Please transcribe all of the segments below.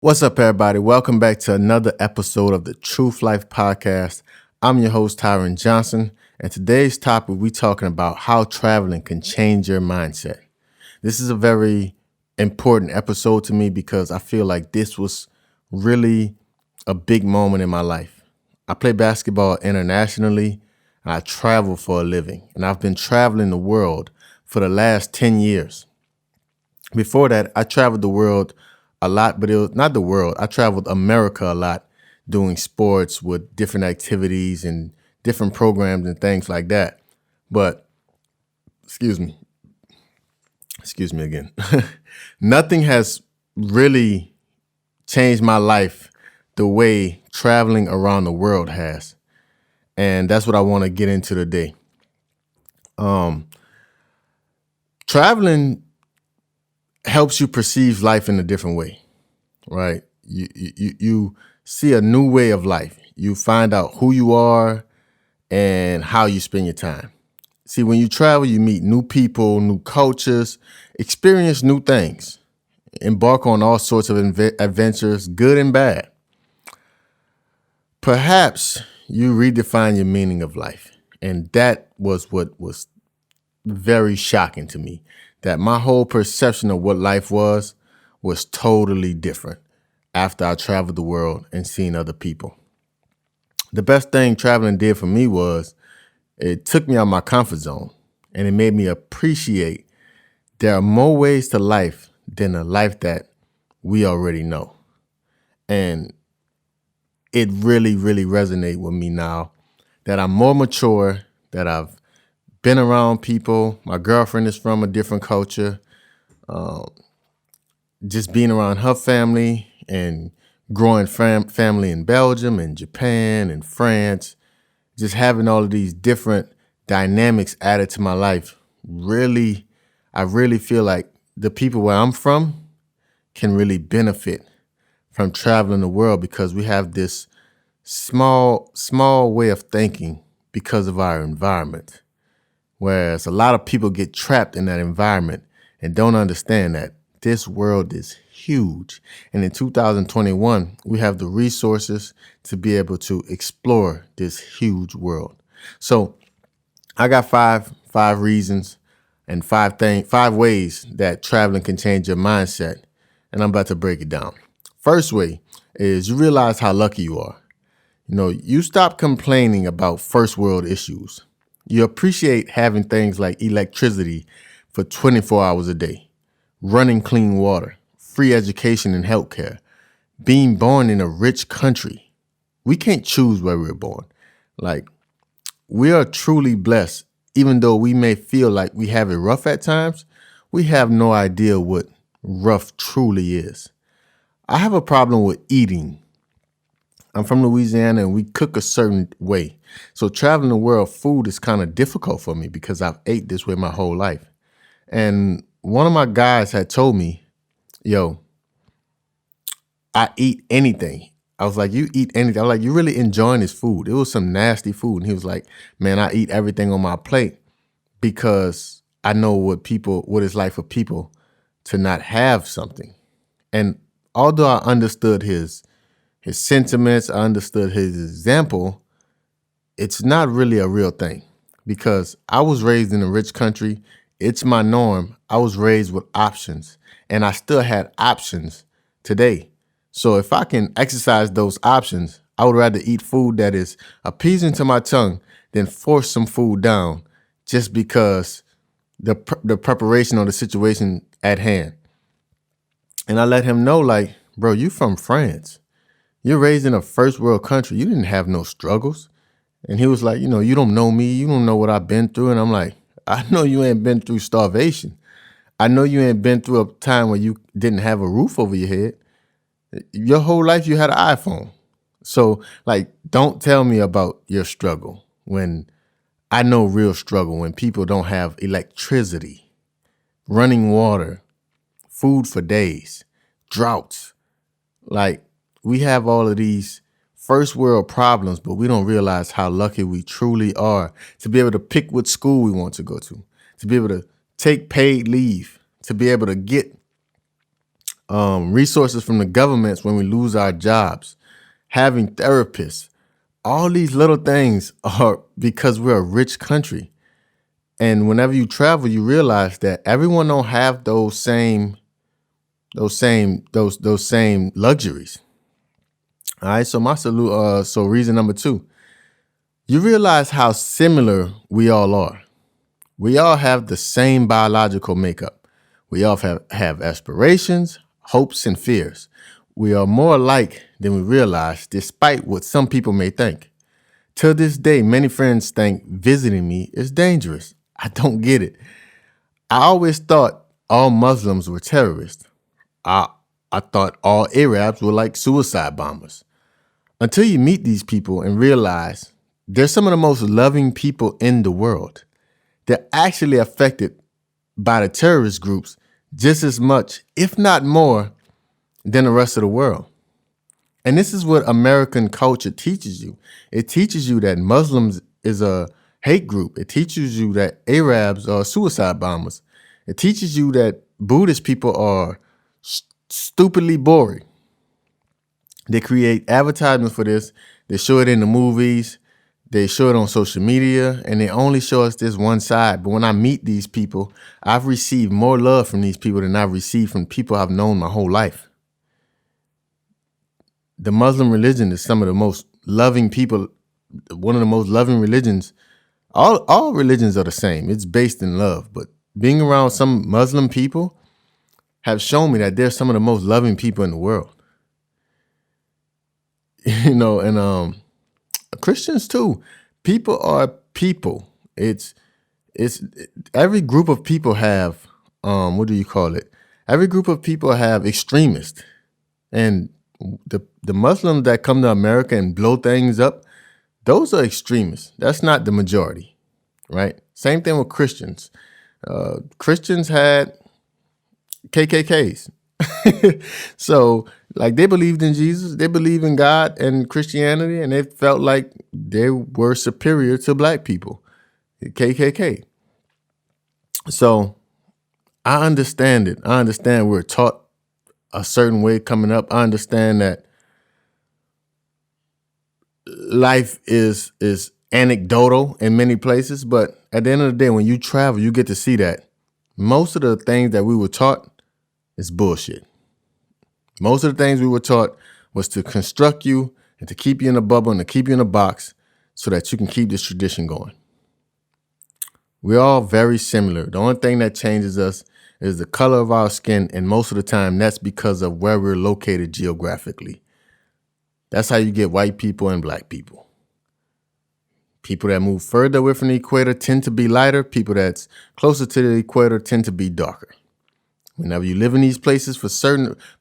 What's up, everybody? Welcome back to another episode of the TRUF Life Podcast. I'm your host, Tyren Johnson, and today's topic, we're talking about how traveling can change your mindset. This is a very important episode to me because I feel like this was really a big moment in my life. I play basketball internationally, and I travel for a living, and I've been traveling the world for the last 10 years. Before that, I traveled the world a lot, but it was not the world. I traveled America a lot doing sports with different activities and different programs and things like that. But excuse me, excuse me again. Nothing has really changed my life the way traveling around the world has. And that's what I want to get into today. Traveling helps you perceive life in a different way, right? You see a new way of life. You find out who you are and how you spend your time. See, when you travel, you meet new people, new cultures, experience new things, embark on all sorts of adventures, good and bad. Perhaps you redefine your meaning of life. And that was what was very shocking to me, that my whole perception of what life was totally different after I traveled the world and seen other people. The best thing traveling did for me was it took me out of my comfort zone and it made me appreciate there are more ways to life than the life that we already know. And it really, really resonates with me now that I'm more mature, that I've been around people. My girlfriend is from a different culture. Just being around her family and growing family in Belgium and Japan and France, just having all of these different dynamics added to my life, I really feel like the people where I'm from can really benefit from traveling the world because we have this small way of thinking because of our environment. Whereas a lot of people get trapped in that environment and don't understand that this world is huge. And in 2021, we have the resources to be able to explore this huge world. So I got five reasons and five ways that traveling can change your mindset. And I'm about to break it down. First way is you realize how lucky you are. You stop complaining about first world issues. You appreciate having things like electricity for 24 hours a day, running clean water, free education and healthcare, being born in a rich country. We can't choose where we're born. We are truly blessed, even though we may feel like we have it rough at times. We have no idea what rough truly is. I have a problem with eating. I'm from Louisiana and we cook a certain way. So traveling the world, food is kind of difficult for me because I've ate this way my whole life. And one of my guys had told me, yo, I eat anything. I was like, you eat anything? I was like, you really enjoying this food? It was some nasty food. And he was like, man, I eat everything on my plate because I know what it's like for people to not have something. And although I understood his sentiments, I understood his example, it's not really a real thing because I was raised in a rich country. It's my norm. I was raised with options and I still had options today. So if I can exercise those options, I would rather eat food that is appeasing to my tongue than force some food down just because the preparation or the situation at hand. And I let him know, like, bro, you from France. You're raised in a first world country. You didn't have no struggles. And he was like, you don't know me. You don't know what I've been through. And I'm like, I know you ain't been through starvation. I know you ain't been through a time where you didn't have a roof over your head. Your whole life you had an iPhone. So don't tell me about your struggle when I know real struggle, when people don't have electricity, running water, food for days, droughts. We have all of these first world problems, but we don't realize how lucky we truly are to be able to pick what school we want to go to be able to take paid leave, to be able to get resources from the governments when we lose our jobs, having therapists. All these little things are because we're a rich country. And whenever you travel, you realize that everyone don't have those same luxuries. All right. So my salute. So reason number 2, you realize how similar we all are. We all have the same biological makeup. We all have aspirations, hopes, and fears. We are more alike than we realize, despite what some people may think. To this day, many friends think visiting me is dangerous. I don't get it. I always thought all Muslims were terrorists. I, I thought all Arabs were like suicide bombers. Until you meet these people and realize they're some of the most loving people in the world. They're actually affected by the terrorist groups just as much, if not more, than the rest of the world. And this is what American culture teaches you. It teaches you that Muslims is a hate group. It teaches you that Arabs are suicide bombers. It teaches you that Buddhist people are stupidly boring. They create advertisements for this. They show it in the movies. They show it on social media, and they only show us this one side. But when I meet these people, I've received more love from these people than I've received from people I've known my whole life. The Muslim religion is some of the most loving people, one of the most loving religions. All religions are the same. It's based in love. But being around some Muslim people have shown me that they're some of the most loving people in the world. And Christians too. People are people. It's every group of people have what do you call it? Every group of people have extremists. And the Muslims that come to America and blow things up, those are extremists. That's not the majority, right? Same thing with Christians. Christians had KKKs. So, like, they believed in Jesus, they believed in God and Christianity, and they felt like they were superior to black people, KKK. So, I understand it. I understand we're taught a certain way coming up. I understand that life is anecdotal in many places, but at the end of the day, when you travel, you get to see that most of the things that we were taught is bullshit. Most of the things we were taught was to construct you and to keep you in a bubble and to keep you in a box so that you can keep this tradition going. We're all very similar. The only thing that changes us is the color of our skin, and most of the time that's because of where we're located geographically. That's how you get white people and black people. People that move further away from the equator tend to be lighter. People that's closer to the equator tend to be darker. Whenever you live in these places for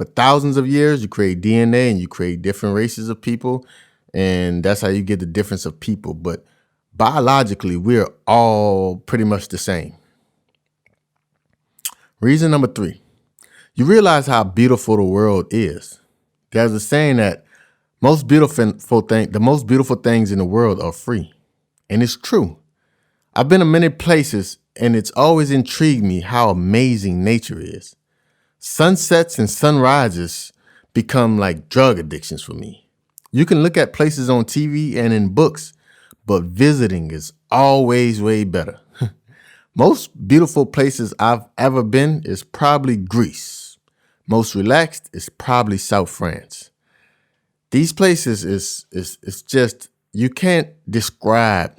thousands of years, you create DNA and you create different races of people. And that's how you get the difference of people. But biologically, we're all pretty much the same. Reason number 3, you realize how beautiful the world is. There's a saying that the most beautiful things in the world are free. And it's true. I've been to many places, and it's always intrigued me how amazing nature is. Sunsets and sunrises become like drug addictions for me. You can look at places on TV and in books, but visiting is always way better. Most beautiful places I've ever been is probably Greece. Most relaxed is probably South France. These places is just, you can't describe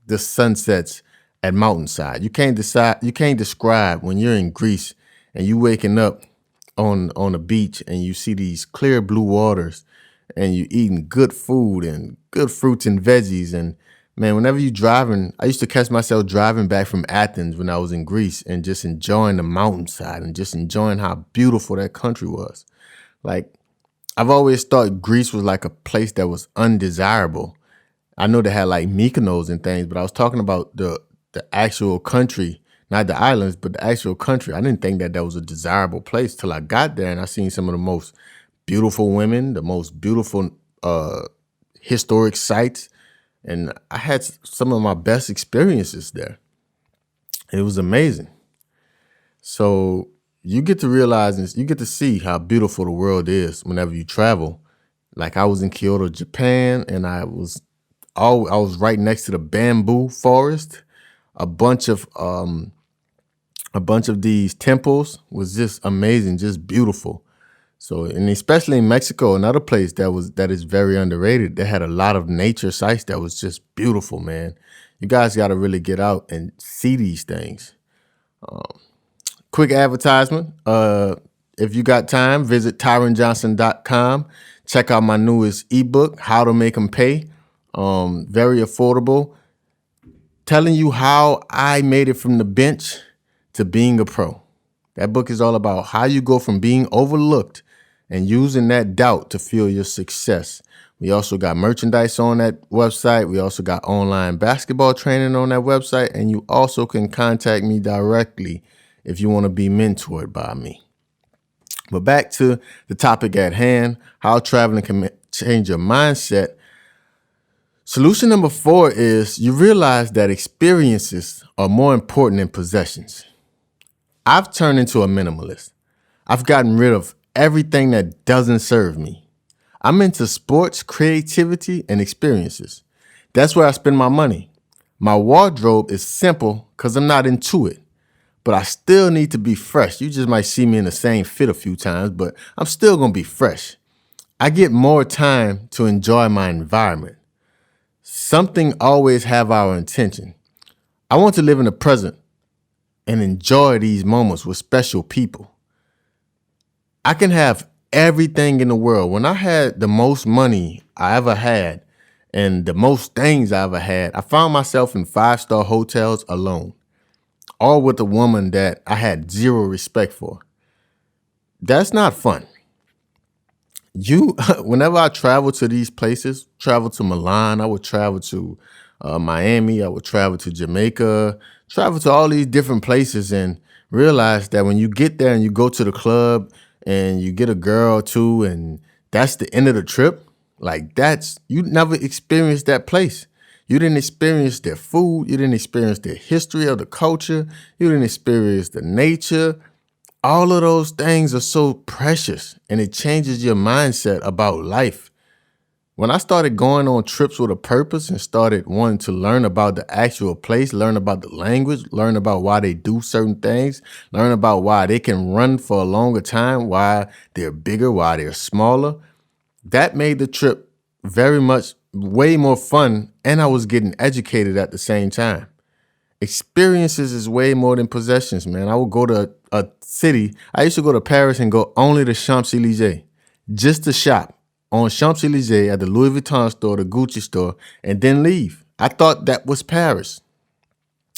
the sunsets at mountainside. You can't describe when you're in Greece and you waking up on a beach and you see these clear blue waters and you eating good food and good fruits and veggies. And man, whenever you driving, I used to catch myself driving back from Athens when I was in Greece and just enjoying the mountainside and just enjoying how beautiful that country was. Like, I've always thought Greece was like a place that was undesirable. I know they had like Mykonos and things, but I was talking about the actual country, not the islands, but the actual country. I didn't think that was a desirable place till I got there and I seen some of the most beautiful women, the most beautiful historic sites. And I had some of my best experiences there. It was amazing. So you get to realize and you get to see how beautiful the world is whenever you travel. Like I was in Kyoto, Japan, and I was right next to the bamboo forest. A bunch of these temples was just amazing, just beautiful. So, and especially in Mexico, another place that is very underrated. They had a lot of nature sites that was just beautiful, man. You guys got to really get out and see these things. Quick advertisement. If you got time, visit TyrenJohnson.com. Check out my newest ebook, How to Make Them Pay. Very affordable. Telling you how I made it from the bench to being a pro. That book is all about how you go from being overlooked and using that doubt to fuel your success. We also got merchandise on that website. We also got online basketball training on that website. And you also can contact me directly if you want to be mentored by me. But back to the topic at hand, how traveling can change your mindset. Solution number 4 is you realize that experiences are more important than possessions. I've turned into a minimalist. I've gotten rid of everything that doesn't serve me. I'm into sports, creativity, and experiences. That's where I spend my money. My wardrobe is simple because I'm not into it, but I still need to be fresh. You just might see me in the same fit a few times, but I'm still going to be fresh. I get more time to enjoy my environment. Something always have our intention. I want to live in the present and enjoy these moments with special people. I can have everything in the world. When I had the most money I ever had and the most things I ever had, I found myself in 5-star hotels alone, all with a woman that I had zero respect for. That's not fun. Whenever I travel to these places, travel to Milan, I would travel to Miami, I would travel to Jamaica, travel to all these different places and realize that when you get there and you go to the club and you get a girl too, and that's the end of the trip, like you never experienced that place. You didn't experience their food. You didn't experience their history of the culture. You didn't experience the nature. All of those things are so precious, and it changes your mindset about life. When I started going on trips with a purpose and started wanting to learn about the actual place, learn about the language, learn about why they do certain things, learn about why they can run for a longer time, why they're bigger, why they're smaller, that made the trip very much way more fun, and I was getting educated at the same time. Experiences is way more than possessions, man. I would go to a city. I used to go to Paris and go only to Champs-Élysées just to shop on Champs-Élysées at the Louis Vuitton store, the Gucci store, and then leave. I thought that was Paris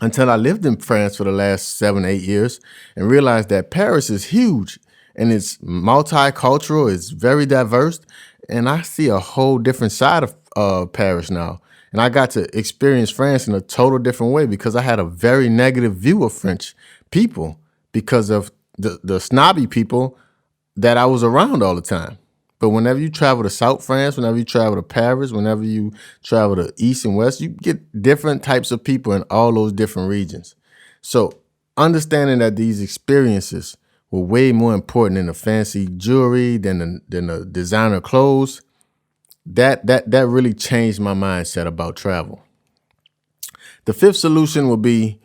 until I lived in France for the last 7, 8 years and realized that Paris is huge and it's multicultural, it's very diverse, and I see a whole different side of Paris now. And I got to experience France in a total different way because I had a very negative view of French people because of the snobby people that I was around all the time. But whenever you travel to South France, whenever you travel to Paris, whenever you travel to East and West, you get different types of people in all those different regions. So understanding that these experiences were way more important than the fancy jewelry, than the designer clothes, that really changed my mindset about travel. The 5th solution will be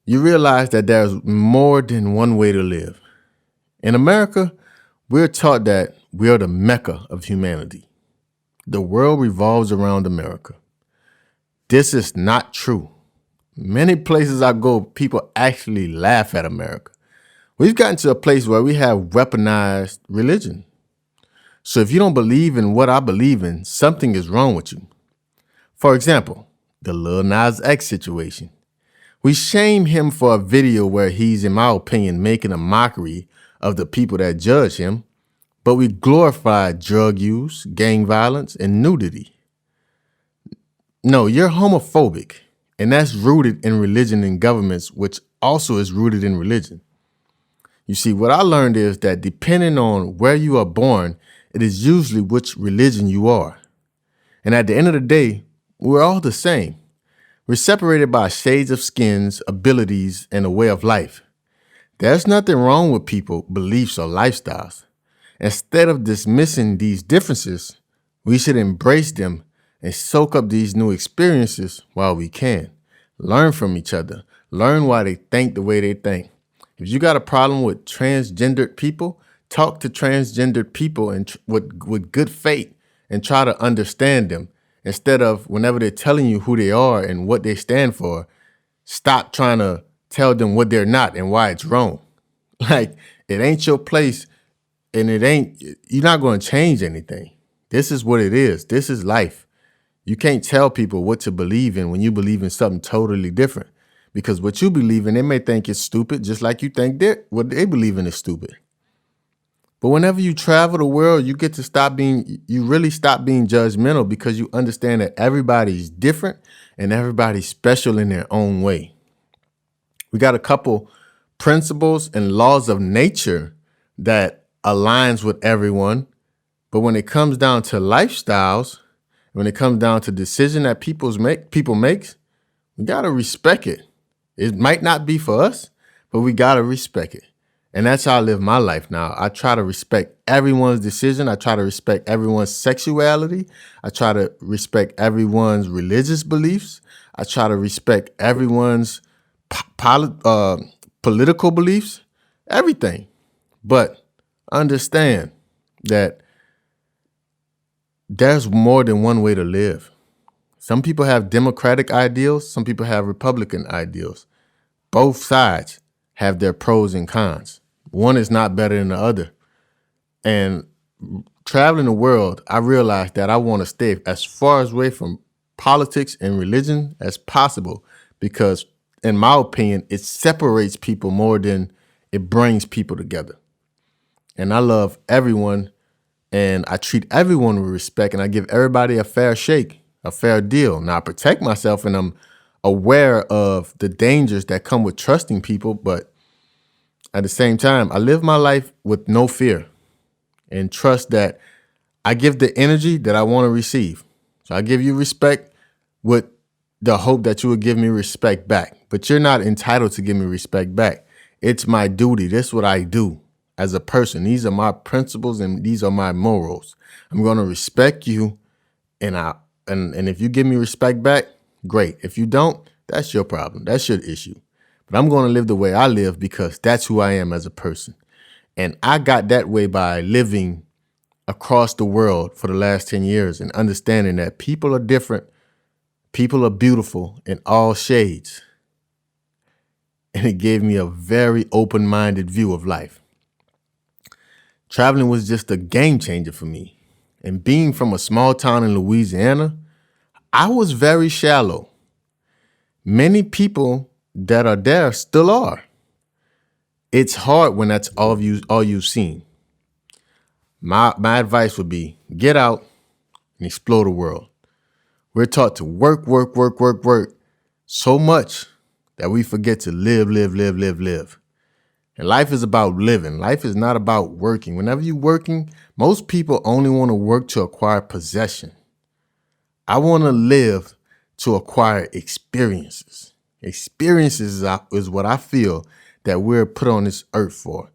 you realize that there's more than one way to live. In America, we're taught that we are the Mecca of humanity. The world revolves around America. This is not true. Many places I go, people actually laugh at America. We've gotten to a place where we have weaponized religion. So if you don't believe in what I believe in, something is wrong with you. For example, the Lil Nas X situation. We shame him for a video where he's, in my opinion, making a mockery of the people that judge him, but we glorify drug use, gang violence, and nudity. No, you're homophobic, and that's rooted in religion and governments, which also is rooted in religion. You see, what I learned is that depending on where you are born, it is usually which religion you are. And at the end of the day, we're all the same. We're separated by shades of skins, abilities, and a way of life. There's nothing wrong with people, beliefs, or lifestyles. Instead of dismissing these differences, we should embrace them and soak up these new experiences while we can. Learn from each other. Learn why they think the way they think. If you got a problem with transgendered people, talk to transgendered people and with good faith and try to understand them. Instead of whenever they're telling you who they are and what they stand for, stop trying to tell them what they're not and why it's wrong. Like, it ain't your place, and you're not going to change anything. This is what it is. This is life. You can't tell people what to believe in when you believe in something totally different. Because what you believe in, they may think it's stupid, just like you think what they believe in is stupid. But whenever you travel the world, you really stop being judgmental, because you understand that everybody's different and everybody's special in their own way. We got a couple principles and laws of nature that aligns with everyone. But when it comes down to lifestyles, when it comes down to decision that people makes, we got to respect it. It might not be for us, but we got to respect it. And that's how I live my life now. I try to respect everyone's decision. I try to respect everyone's sexuality. I try to respect everyone's religious beliefs. I try to respect everyone's political beliefs, everything. But understand that there's more than one way to live. Some people have Democratic ideals. Some people have Republican ideals. Both sides have their pros and cons. One is not better than the other. And traveling the world, I realized that I want to stay as far away from politics and religion as possible, because in my opinion, it separates people more than it brings people together. And I love everyone, and I treat everyone with respect, and I give everybody a fair shake, a fair deal. Now, I protect myself, and I'm aware of the dangers that come with trusting people, but at the same time, I live my life with no fear and trust that I give the energy that I want to receive. So I give you respect with the hope that you would give me respect back. But you're not entitled to give me respect back. It's my duty. This is what I do as a person. These are my principles and these are my morals. I'm going to respect you, and if you give me respect back, great. If you don't, that's your problem. That's your issue. But I'm going to live the way I live, because that's who I am as a person. And I got that way by living across the world for the last 10 years and understanding that people are different. People are beautiful in all shades. And it gave me a very open-minded view of life. Traveling was just a game changer for me. And being from a small town in Louisiana, I was very shallow. Many people that are there still are. It's hard when that's all you've seen. My advice would be get out and explore the world. We're taught to work so much that we forget to live. And life is about living. Life is not about working. Whenever you're working, most people only want to work to acquire possession. I want to live to acquire experiences. Experiences is what I feel that we're put on this earth for.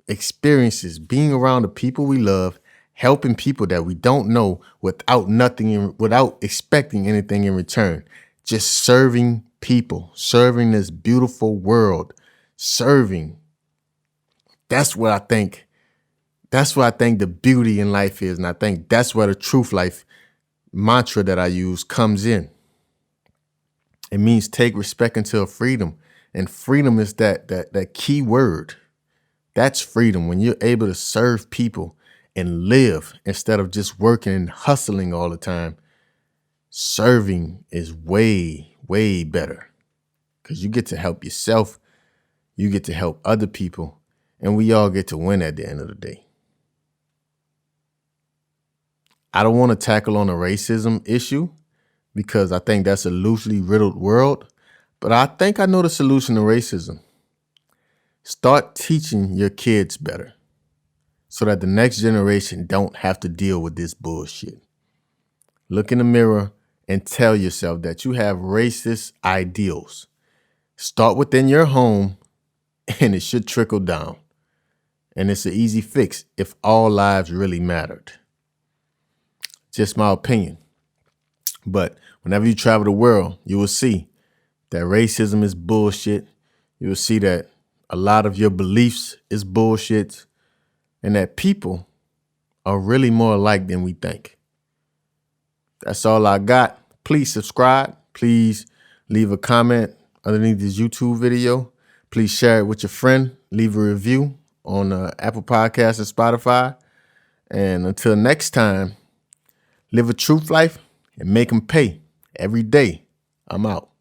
Experiences, being around the people we love, helping people that we don't know without expecting anything in return. Just serving people, serving this beautiful world, serving. That's what I think the beauty in life is. And I think that's where the TRUF life mantra that I use comes in. It means take respect until freedom. And freedom is that key word. That's freedom, when you're able to serve people and live instead of just working and hustling all the time. Serving is way, way better, because you get to help yourself, you get to help other people, and we all get to win at the end of the day. I don't want to tackle on a racism issue, because I think that's a loosely riddled world, but I think I know the solution to racism. Start teaching your kids better, so that the next generation don't have to deal with this bullshit. Look in the mirror and tell yourself that you have racist ideals. Start within your home and it should trickle down. And it's an easy fix if all lives really mattered. Just my opinion. But whenever you travel the world, you will see that racism is bullshit. You will see that a lot of your beliefs is bullshit, and that people are really more alike than we think. That's all I got. Please subscribe. Please leave a comment underneath this YouTube video. Please share it with your friend. Leave a review on Apple Podcasts and Spotify. And until next time, live a truth life and make them pay every day. I'm out.